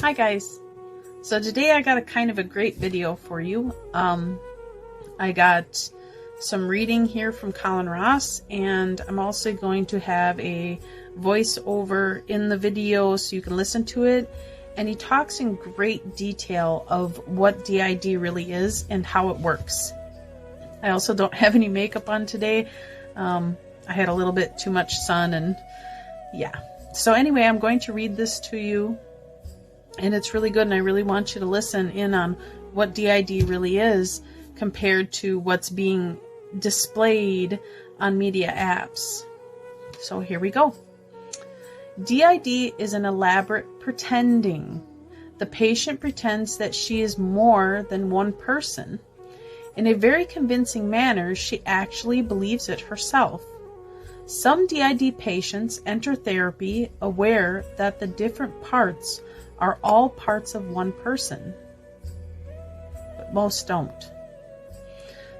Hi guys. So today I got a kind of a great video for you. I got some reading here from Colin Ross, and I'm also going to have a voiceover in the video so you can listen to it. And he talks in great detail of what DID really is and how it works. I also don't have any makeup on today. I had a little bit too much sun, and yeah. So anyway, I'm going to read this to you. And it's really good, and I really want you to listen in on what DID really is compared to what's being displayed on media apps. So here we go. DID is an elaborate pretending. The patient pretends that she is more than one person. In a very convincing manner, she actually believes it herself. Some DID patients enter therapy aware that the different parts are all parts of one person, but most don't.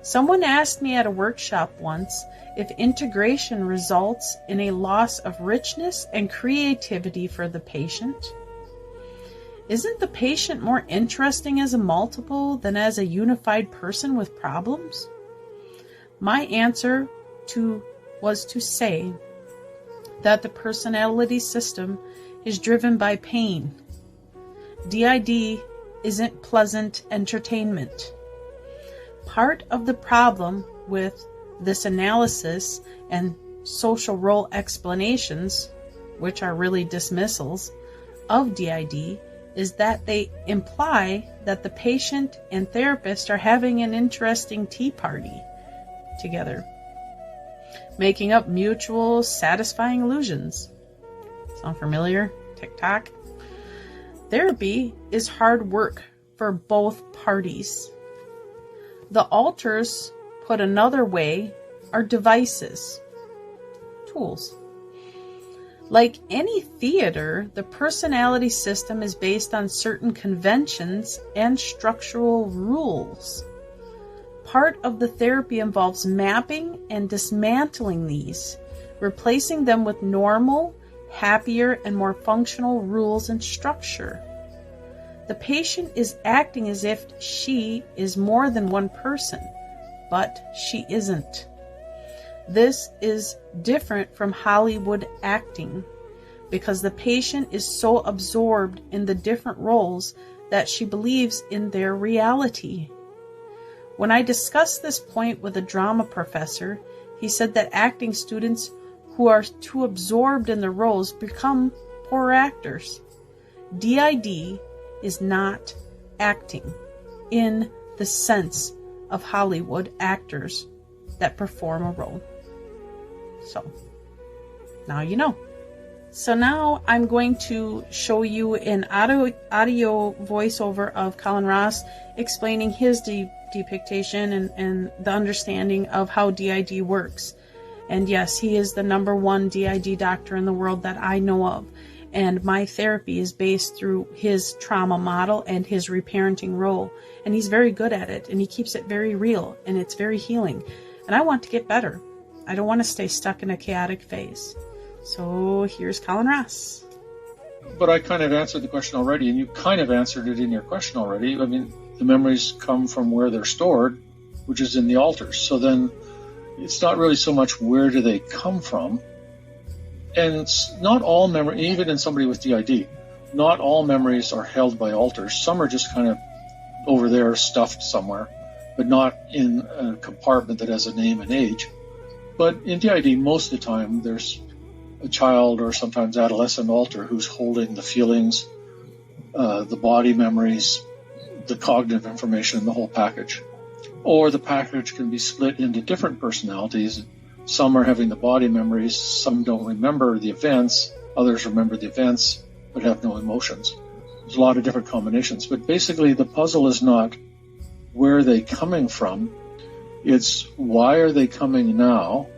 Someone asked me at a workshop once if integration results in a loss of richness and creativity for the patient. Isn't the patient more interesting as a multiple than as a unified person with problems? My answer was to say that the personality system is driven by pain. DID isn't pleasant entertainment. Part of the problem with this analysis and social role explanations, which are really dismissals of DID, is that they imply that the patient and therapist are having an interesting tea party together, making up mutual satisfying illusions. Sound familiar? TikTok? Therapy is hard work for both parties. The alters, put another way, are devices, tools. Like any theater, the personality system is based on certain conventions and structural rules. Part of the therapy involves mapping and dismantling these, replacing them with normal, happier, and more functional rules and structure. The patient is acting as if she is more than one person, but she isn't. This is different from Hollywood acting, because the patient is so absorbed in the different roles that she believes in their reality. When I discussed this point with a drama professor, he said that acting students who are too absorbed in the roles become poor actors. DID is not acting in the sense of Hollywood actors that perform a role. So, now you know. So now I'm going to show you an audio voiceover of Colin Ross explaining his depiction and the understanding of how DID works. And yes, he is the #1 DID doctor in the world that I know of. And my therapy is based through his trauma model and his reparenting role. And he's very good at it. And he keeps it very real. And it's very healing. And I want to get better. I don't want to stay stuck in a chaotic phase. So here's Colin Ross. But I kind of answered the question already. And you kind of answered it in your question already. I mean, the memories come from where they're stored, which is in the alters. So then it's not really so much where do they come from. And it's not all memory, even in somebody with DID, not all memories are held by alters. Some are just kind of over there stuffed somewhere, but not in a compartment that has a name and age. But in DID, most of the time, there's a child or sometimes adolescent alter who's holding the feelings, the body memories, the cognitive information, the whole package. Or the package can be split into different personalities. Some are having the body memories, some don't remember the events, others remember the events but have no emotions. There's a lot of different combinations, but basically the puzzle is not where are they coming from, it's why are they coming now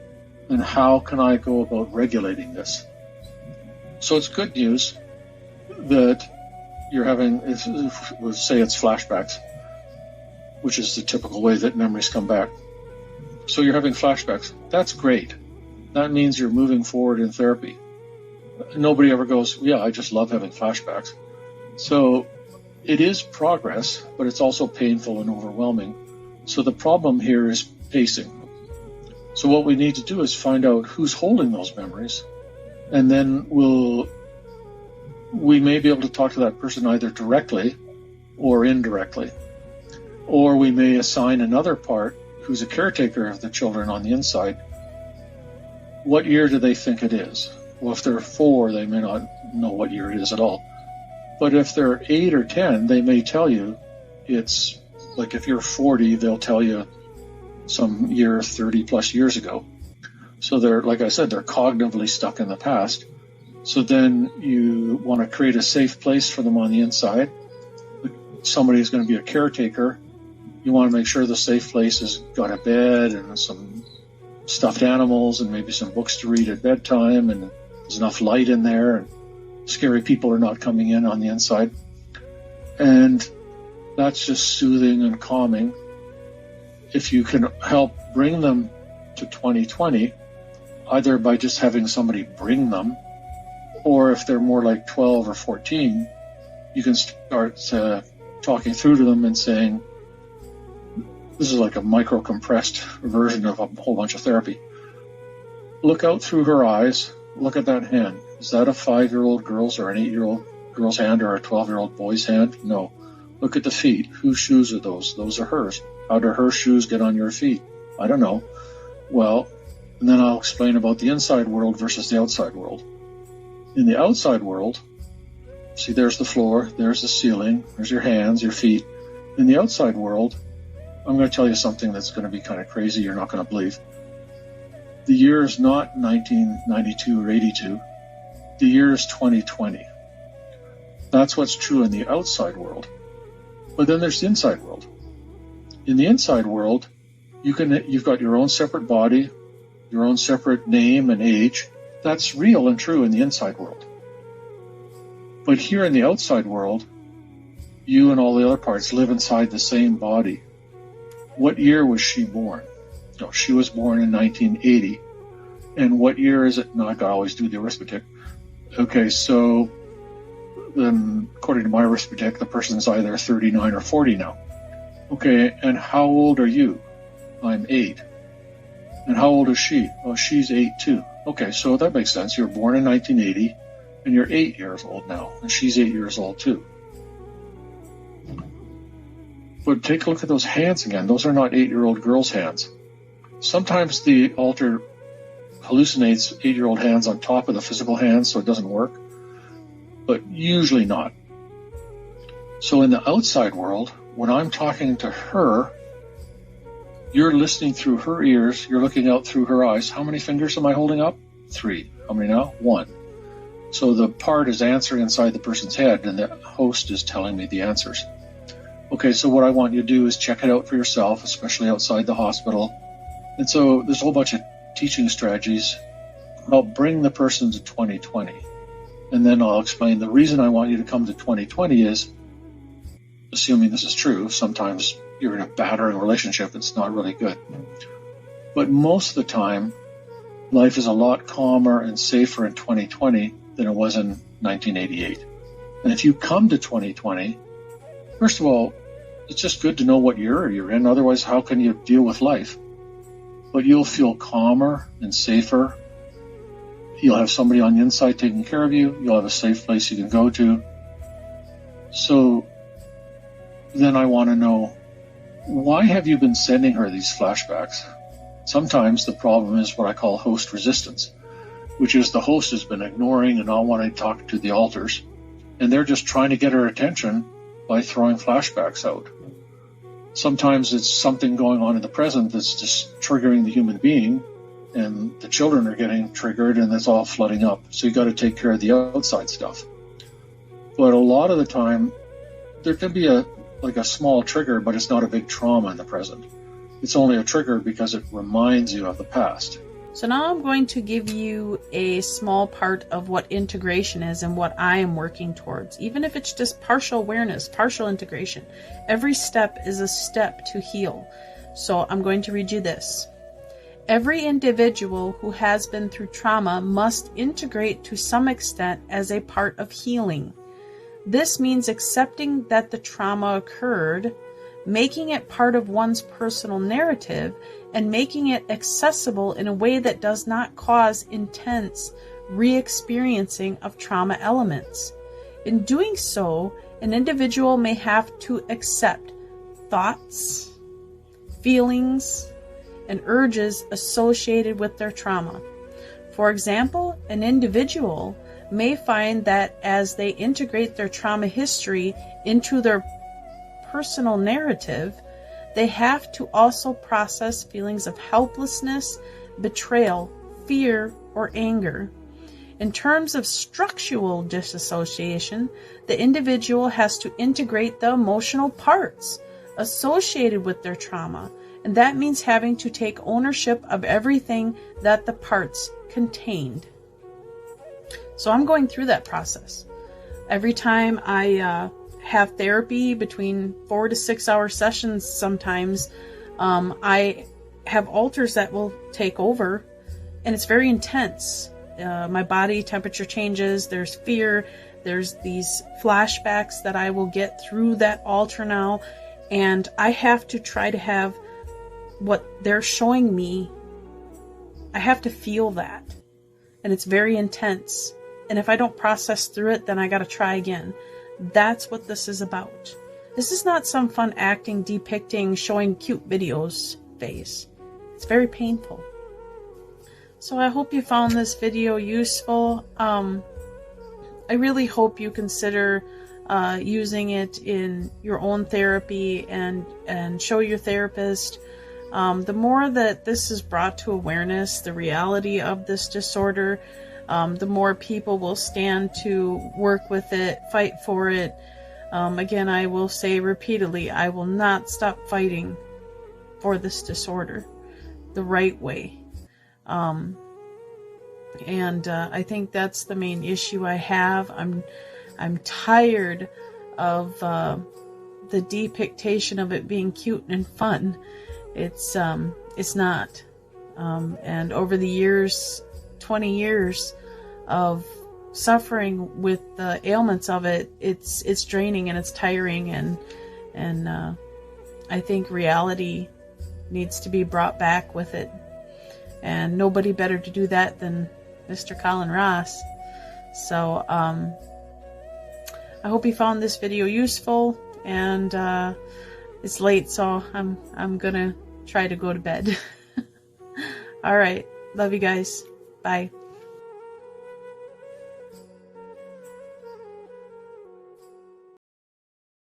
and how can I go about regulating this. So it's good news that you're having, let's say it's flashbacks, which is the typical way that memories come back. So you're having flashbacks. That's great. That means you're moving forward in therapy. Nobody ever goes, yeah, I just love having flashbacks. So it is progress, but it's also painful and overwhelming. So the problem here is pacing. So what we need to do is find out who's holding those memories, and then we may be able to talk to that person either directly or indirectly. Or we may assign another part who's a caretaker of the children on the inside. What year do they think it is? Well, if they're 4, they may not know what year it is at all. But if they're 8 or 10, they may tell you it's, like if you're 40, they'll tell you some year 30 plus years ago. So they're, like I said, they're cognitively stuck in the past. So then you want to create a safe place for them on the inside. Somebody is going to be a caretaker. You want to make sure the safe place has got a bed and some stuffed animals and maybe some books to read at bedtime, and there's enough light in there, and scary people are not coming in on the inside. And that's just soothing and calming. If you can help bring them to 2020, either by just having somebody bring them, or if they're more like 12 or 14, you can start talking through to them and saying, this is like a micro-compressed version of a whole bunch of therapy. Look out through her eyes. Look at that hand. Is that a 5-year-old girl's or an 8-year-old girl's hand or a 12-year-old boy's hand? No. Look at the feet. Whose shoes are those? Those are hers. How do her shoes get on your feet? I don't know. Well, and then I'll explain about the inside world versus the outside world. In the outside world, see, there's the floor, there's the ceiling, there's your hands, your feet. In the outside world, I'm going to tell you something that's going to be kind of crazy, you're not going to believe. The year is not 1992 or 82. The year is 2020. That's what's true in the outside world. But then there's the inside world. In the inside world, you've got your own separate body, your own separate name and age. That's real and true in the inside world. But here in the outside world, you and all the other parts live inside the same body. What year was she born? No, she was born in 1980. And what year is it? No, I can always do the arithmetic. Okay, so then according to my arithmetic, the person's either 39 or 40 now. Okay, and how old are you? I'm 8. And how old is she? Oh, she's 8 too. Okay, so that makes sense. You were born in 1980, and you're 8 years old now, and she's 8 years old too. But take a look at those hands again. Those are not 8-year-old girls' hands. Sometimes the altar hallucinates 8-year-old hands on top of the physical hands, so it doesn't work, but usually not. So in the outside world, when I'm talking to her, you're listening through her ears, you're looking out through her eyes. How many fingers am I holding up? 3. How many now? 1. So the part is answering inside the person's head, and the host is telling me the answers. Okay, so what I want you to do is check it out for yourself, especially outside the hospital. And so there's a whole bunch of teaching strategies. I'll bring the person to 2020. And then I'll explain the reason I want you to come to 2020 is, assuming this is true, sometimes you're in a battering relationship, it's not really good. But most of the time, life is a lot calmer and safer in 2020 than it was in 1988. And if you come to 2020, first of all, it's just good to know what year you're in. Otherwise, how can you deal with life? But you'll feel calmer and safer. You'll have somebody on the inside taking care of you. You'll have a safe place you can go to. So then I want to know, why have you been sending her these flashbacks? Sometimes the problem is what I call host resistance, which is the host has been ignoring and not wanting to talk to the altars, and they're just trying to get her attention by throwing flashbacks out. Sometimes it's something going on in the present that's just triggering the human being, and the children are getting triggered, and that's all flooding up. So you got to take care of the outside stuff. But a lot of the time, there can be a small trigger, but it's not a big trauma in the present. It's only a trigger because it reminds you of the past. So now I'm going to give you a small part of what integration is and what I am working towards. Even if it's just partial awareness, partial integration. Every step is a step to heal. So I'm going to read you this. Every individual who has been through trauma must integrate to some extent as a part of healing. This means accepting that the trauma occurred, making it part of one's personal narrative, and making it accessible in a way that does not cause intense re-experiencing of trauma elements. In doing so, an individual may have to accept thoughts, feelings, and urges associated with their trauma. For example, an individual may find that as they integrate their trauma history into their personal narrative, they have to also process feelings of helplessness, betrayal, fear, or anger. In terms of structural disassociation, the individual has to integrate the emotional parts associated with their trauma, and that means having to take ownership of everything that the parts contained. So I'm going through that process. Every time I have therapy, between 4 to 6 hour sessions sometimes, I have alters that will take over, and it's very intense. My body temperature changes, there's fear, there's these flashbacks that I will get through that altar now, and I have to try to have what they're showing me. I have to feel that, and it's very intense, and if I don't process through it, then I gotta try again. That's what this is about. This is not some fun acting, depicting, showing cute videos phase. It's very painful. So I hope you found this video useful. I really hope you consider using it in your own therapy and show your therapist. The more that this is brought to awareness, the reality of this disorder, the more people will stand to work with it, fight for it. Again, I will say repeatedly, I will not stop fighting for this disorder the right way. I think that's the main issue I have. I'm tired of the depiction of it being cute and fun. It's not. And over the years, 20 years of suffering with the ailments of it, it's draining and it's tiring, and I think reality needs to be brought back with it. And nobody better to do that than Mr. Colin Ross. So I hope you found this video useful, and it's late, so I'm gonna try to go to bed. All right, love you guys. Bye.